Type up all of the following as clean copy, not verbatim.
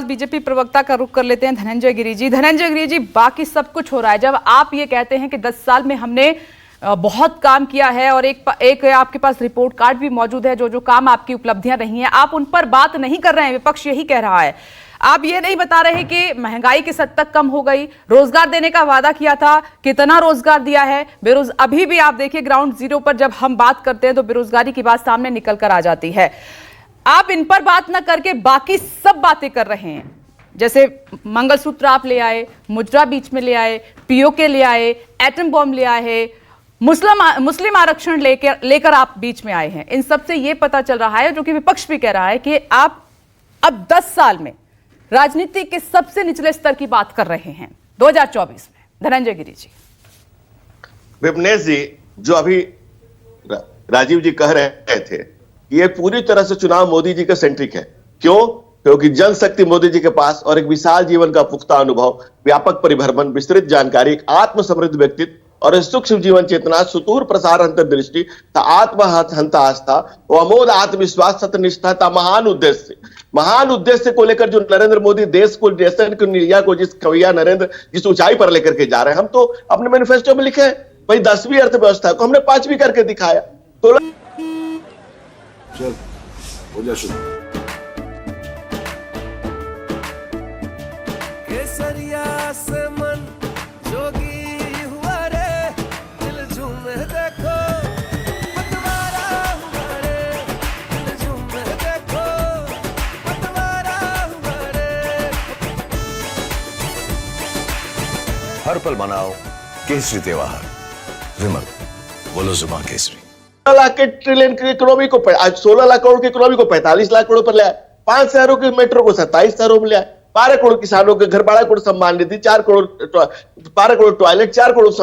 BJP प्रवक्ता का रुख कर लेते हैं धनंजय गिरि जी। धनंजय गिरि जी, बाकी सब कुछ हो रहा है, जब आप ये कहते हैं कि 10 साल में हमने बहुत काम किया है और एक आपके पास रिपोर्ट कार्ड भी मौजूद है जो काम आपकी उपलब्धियां रही हैं, आप उन पर बात नहीं कर रहे हैं, विपक्ष यही कह रहा है। आप ये नहीं बता रहे कि महंगाई की सद तक कम हो गई, रोजगार देने का वादा किया था, कितना रोजगार दिया है, अभी भी आप देखिए ग्राउंड जीरो पर जब हम बात करते हैं तो बेरोजगारी की बात सामने निकल कर आ जाती है। आप इन पर बात ना करके बाकी सब बातें कर रहे हैं, जैसे मंगलसूत्र आप ले आए, मुजरा बीच में ले आए, पीओके ले आए, एटम बॉम्ब ले आए, मुस्लिम आरक्षण लेकर आप बीच में आए हैं। इन सब से यह पता चल रहा है, जो कि विपक्ष भी कह रहा है, कि आप अब 10 साल में राजनीति के सबसे निचले स्तर की बात कर रहे हैं 2024 में। धनंजय गिरि जी। विपनेश जी, जो अभी राजीव जी कह रहे थे, ये पूरी तरह से चुनाव मोदी जी का सेंट्रिक है। क्यों? क्योंकि जनशक्ति मोदी जी के पास और एक विशाल जीवन का पुख्ता अनुभव, व्यापक परिभ्रमण, विस्तृत जानकारी, एक आत्मसमृद्ध व्यक्तित्व और सूक्ष्म जीवन चेतना, सुदूर प्रसार अंतर्दृष्टि, आत्महंता आस्था, अमोघ आत्मविश्वास, सत्यनिष्ठा, महान उद्देश्य को लेकर जो नरेंद्र मोदी देश को, नेशन को, इंडिया को जिस कवैया नरेंद्र जिस ऊंचाई पर लेकर के जा रहे हैं, हम तो अपने मैनिफेस्टो में लिखे हैं भाई 10वीं अर्थव्यवस्था को हमने 5वीं करके दिखाया। तो चल हो जा शुरू। केसरिया से मन जोगी हुआ रे, दिल झूमे देखो पतवारा हुआ रे, दिल झूमे देखो पतवारा हुआ रे। हर पल मनाओ केसरी त्योहार। विमल बोलो जुबान केसरी। 16 लाख के ट्रिलियन की इकोनॉमी को, आज 16 लाख करोड़ की इकोनॉमी को 45 लाख करोड़ पर ले आए, 5 शहरों की मेट्रो को 27 शहरों में ले आए, 12 करोड़ किसानों के घर, 12 करोड़ सम्मान निधि, 12 करोड़ टॉयलेट, 4 करोड़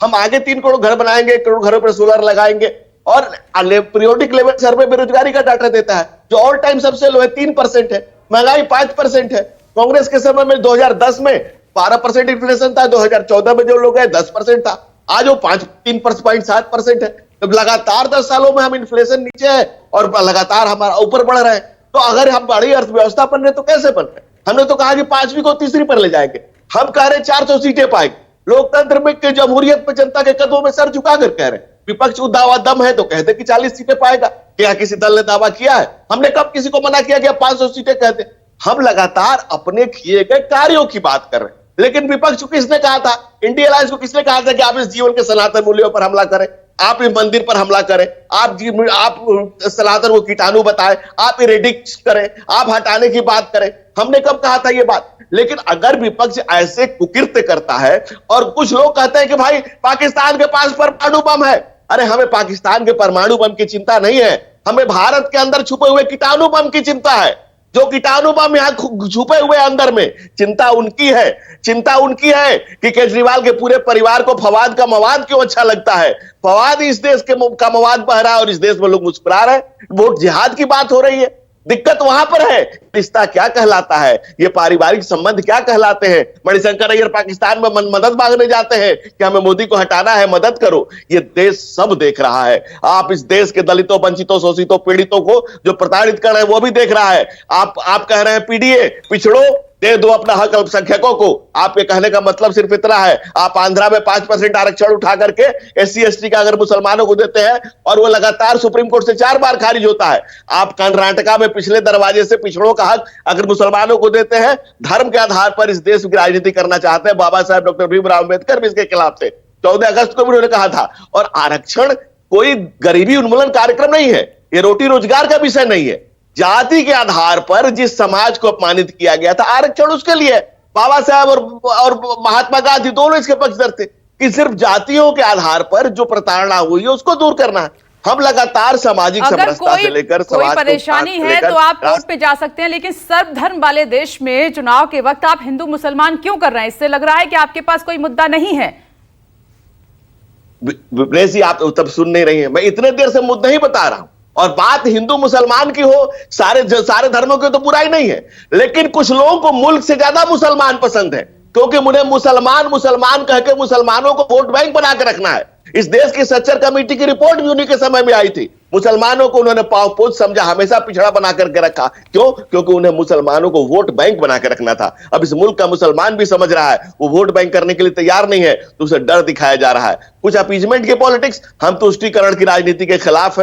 हम आगे 3 करोड़ घर बनाएंगे, 1 करोड़ घरों पर सोलर लगाएंगे। और पीरियोडिक लेवल सर्वे बेरोजगारी का डाटा देता है, जो ऑल टाइम सबसे लो है, 3% है, महंगाई 5% है। कांग्रेस के समय में 2010 में 12% इन्फ्लेशन था, 2014 में जो लोग है 10% था, आज वो 3.7% है। तो लगातार 10 सालों में हम इन्फ्लेशन नीचे है और लगातार हमारा ऊपर बढ़ रहे हैं। तो अगर हम बड़ी अर्थव्यवस्था बन रहे तो कैसे बन रहे? हमने तो कहा कि 5वीं को 3री पर ले जाएंगे, हम कह रहे 400 सीटें पाएंगे। लोकतंत्र में के जमहूरियत में जनता के कदमों में सर झुकाकर कह रहे हैं। विपक्ष को दावा दम है तो कहते कि 40 सीटें पाएगा। क्या किसी दल ने दावा किया है? हमने कब किसी को मना किया कि 500 सीटें कहते? हम लगातार अपने किए गए कार्यों की बात कर रहे हैं। लेकिन विपक्ष को किसने कहा था, इंडिया अलायंस को किसने कहा था कि आप इस जीवन के सनातन मूल्यों पर हमला करें, आप इस मंदिर पर हमला करें, आप सनातन को कीटाणु बताएं, आप इरेडिक्ट करें, आप हटाने की बात करें? हमने कब कहा था ये बात? लेकिन अगर विपक्ष ऐसे कुकृत्य करता है और कुछ लोग कहते हैं कि भाई पाकिस्तान के पास परमाणु बम है, अरे हमें पाकिस्तान के परमाणु बम की चिंता नहीं है, हमें भारत के अंदर छुपे हुए कीटाणु बम की चिंता है। जो कीटाणु बम यहां छुपे हुए अंदर में, चिंता उनकी है कि केजरीवाल के पूरे परिवार को फवाद का मवाद क्यों अच्छा लगता है। फवाद इस देश का मवाद बह रहा है और इस देश में लोग मुस्कुरा रहे हैं। वोट जिहाद की बात हो रही है, दिक्कत वहां पर है। रिश्ता क्या कहलाता है, ये पारिवारिक संबंध क्या कहलाते हैं? मणिशंकर अय्यर पाकिस्तान में मदद मांगने जाते हैं कि हमें मोदी को हटाना है, मदद करो। ये देश सब देख रहा है। आप इस देश के दलितों, वंचितों, शोषितों, पीड़ितों को जो प्रताड़ित कर रहे हैं वो भी देख रहा है। आप कह रहे हैं पीडीए, पिछड़ो, दे दो अपना हक अल्पसंख्यकों को। आपके कहने का मतलब सिर्फ इतना है, आप आंध्रा में 5% आरक्षण उठा करके SC/ST का अगर मुसलमानों को देते हैं और वो लगातार सुप्रीम कोर्ट से 4 बार खारिज होता है, आप कर्नाटका में पिछले दरवाजे से पिछड़ों का हक अगर मुसलमानों को देते हैं, धर्म के आधार पर इस देश की राजनीति करना चाहते हैं। बाबा साहब डॉक्टर भीमराव अम्बेडकर भी इसके खिलाफ थे, 14 अगस्त को भी उन्होंने कहा था। और आरक्षण कोई गरीबी उन्मूलन कार्यक्रम नहीं है, ये रोटी रोजगार का विषय नहीं है। जाति के आधार पर जिस समाज को अपमानित किया गया था, आरक्षण उसके लिए। बाबा साहब और महात्मा गांधी दोनों इसके पक्षधर थे कि सिर्फ जातियों के आधार पर जो प्रताड़ना हुई है उसको दूर करना है। हम लगातार सामाजिक समरसता से लेकर कोई परेशानी है तो आप कोर्ट पे जा सकते हैं, लेकिन सर्वधर्म वाले देश में चुनाव के वक्त आप हिंदू मुसलमान क्यों कर रहे हैं? इससे लग रहा है कि आपके पास कोई मुद्दा नहीं है। विपनेश जी, आप तब सुन नहीं रही हैं, मैं इतने देर से मुद्दा ही बता रहा हूं। और बात हिंदू मुसलमान की हो, सारे धर्मों की तो बुराई नहीं है, लेकिन कुछ लोगों को मुल्क से ज्यादा मुसलमान पसंद है। क्योंकि उन्हें मुसलमान मुसलमान कह के मुसलमानों को वोट बैंक बना के रखना है। इस देश की सच्चर कमेटी की रिपोर्ट भी उन्हीं के समय में आई थी। मुसलमानों को उन्होंने पावपोच समझा, हमेशा पिछड़ा बना करके रखा। क्यों? क्योंकि उन्हें मुसलमानों को वोट बैंक बना के रखना था। अब इस मुल्क का मुसलमान भी समझ रहा है वो वोट बैंक करने के लिए तैयार नहीं है, तो उसे डर दिखाया जा रहा है। कुछ अपीजमेंट की पॉलिटिक्स, हम तुष्टीकरण की राजनीति के खिलाफ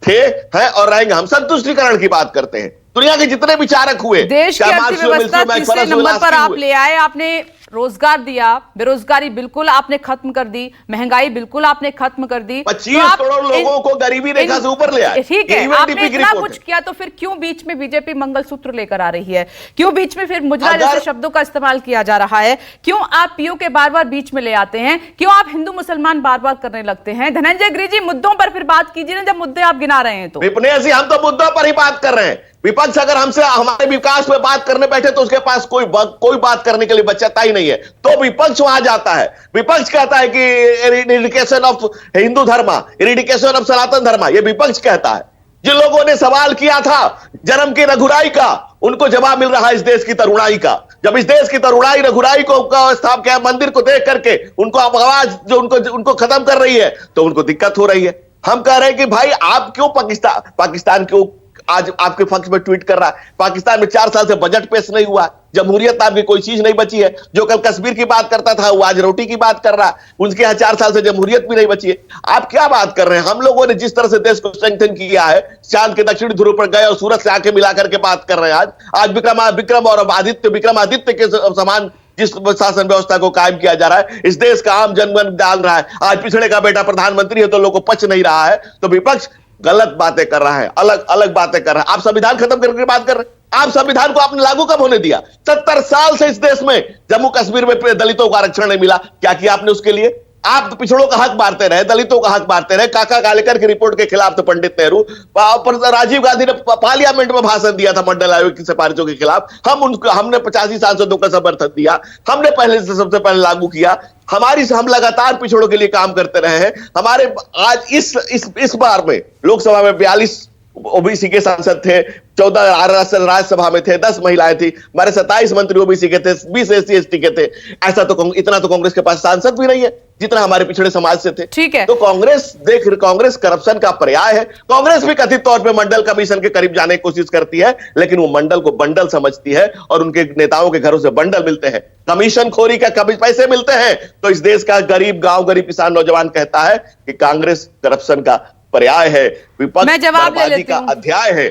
थे हैं और रहेंगे। हम संतुष्टीकरण की बात करते हैं। दुनिया के जितने विचारक हुए, देश की अर्थव्यवस्था तीसरे नंबर पर आप ले आए, आपने रोजगार दिया, बेरोजगारी बिल्कुल आपने खत्म कर दी, महंगाई बिल्कुल आपने खत्म कर दी, 25 करोड़ लोगों को गरीबी रेखा से ऊपर ले आए। ठीक है, आपने इतना कुछ किया, तो फिर क्यों बीच में बीजेपी मंगलसूत्र लेकर आ रही है? क्यों बीच में फिर मुजरा जैसे शब्दों का इस्तेमाल किया जा रहा है? क्यों आप पीओ के बार बार बीच में ले आते हैं? क्यों आप हिंदू मुसलमान बार बार करने लगते हैं? धनंजय गिरि जी, मुद्दों पर फिर बात कीजिए ना, जब मुद्दे आप गिना रहे हैं तो। विपनेश जी, हम तो मुद्दों पर ही बात कर रहे हैं। विपक्ष अगर हमसे हमारे विकास पे बात करने बैठे तो उसके पास कोई बात करने के लिए बचता ही नहीं है, तो विपक्ष वहां जाता है। विपक्ष कहता है कि इरिडिकेशन ऑफ हिंदू धर्म, इरिडिकेशन ऑफ सनातन धर्म, ये विपक्ष कहता है। जिन लोगों ने सवाल किया था जन्म की रघुराई का, उनको जवाब मिल रहा है इस देश की तरुणाई का। जब इस देश की तरुणाई रघुराई को स्थापित किया, मंदिर को देख करके उनको आवाज जो उनको खत्म कर रही है, तो उनको दिक्कत हो रही है। हम कह रहे हैं कि भाई आप क्यों पाकिस्तान क्यों आज आपके पक्ष में ट्वीट कर रहा है? पाकिस्तान में 4 साल से बजट पेश नहीं हुआ, जमहूरियत नाम की कोई चीज नहीं बची है। जो कल कश्मीर की बात करता था वो आज रोटी की बात कर रहा है। उनके यहाँ 4 साल से जमहूरियत भी नहीं बची है। आप क्या बात कर रहे हैं? हम लोगों ने जिस तरह से देश को स्ट्रेंथन किया है, चांद के दक्षिणी ध्रुव पर गए और सूरज से आंखें मिला करके बात कर रहे हैं। आज विक्रमादित्य के समान जिस शासन व्यवस्था को कायम किया जा रहा है, इस देश का आम जनगण डाल रहा है। आज पिछड़े का बेटा प्रधानमंत्री है तो लोगों को पच नहीं रहा है, तो विपक्ष गलत बातें कर रहा है, अलग अलग बातें कर रहा है। आप संविधान खत्म करके बात कर रहे हैं। आप संविधान को आपने लागू कब होने दिया? 70 साल से इस देश में जम्मू कश्मीर में दलितों को आरक्षण नहीं मिला। क्या किया आपने उसके लिए? आप तो पिछड़ों का हक मारते रहे, दलितों का हक मारते रहे। काका कालेकर की रिपोर्ट के खिलाफ तो पंडित नेहरू, राजीव गांधी ने पार्लियामेंट में भाषण दिया था मंडल आयोग की सिफारिशों के खिलाफ। हमने 85 सांसदों का समर्थन दिया, हमने सबसे पहले लागू किया। हम लगातार पिछड़ों के लिए काम करते रहे हैं। हमारे आज इस बार में लोकसभा में 42 ओबीसी के सांसद थे, 14 राज्यसभा में थे, 10 महिलाएं थी, हमारे 27 मंत्री ओबीसी के थे, 20 SC ST के थे। ऐसा तो इतना तो कांग्रेस के पास सांसद भी नहीं है जितना हमारे पिछड़े समाज से थे। ठीक है, तो कांग्रेस करप्शन का पर्याय है। कांग्रेस भी कथित तौर पे मंडल कमीशन के करीब जाने की कोशिश करती है, लेकिन वो मंडल को बंडल समझती है और उनके नेताओं के घरों से बंडल मिलते हैं, कमीशन खोरी का कभी पैसे मिलते हैं। तो इस देश का गरीब गांव, गरीब किसान, नौजवान कहता है कि कांग्रेस करप्शन का पर्याय है, विपक्ष बर्बादी का अध्याय है।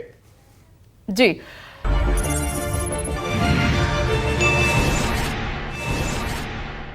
जी।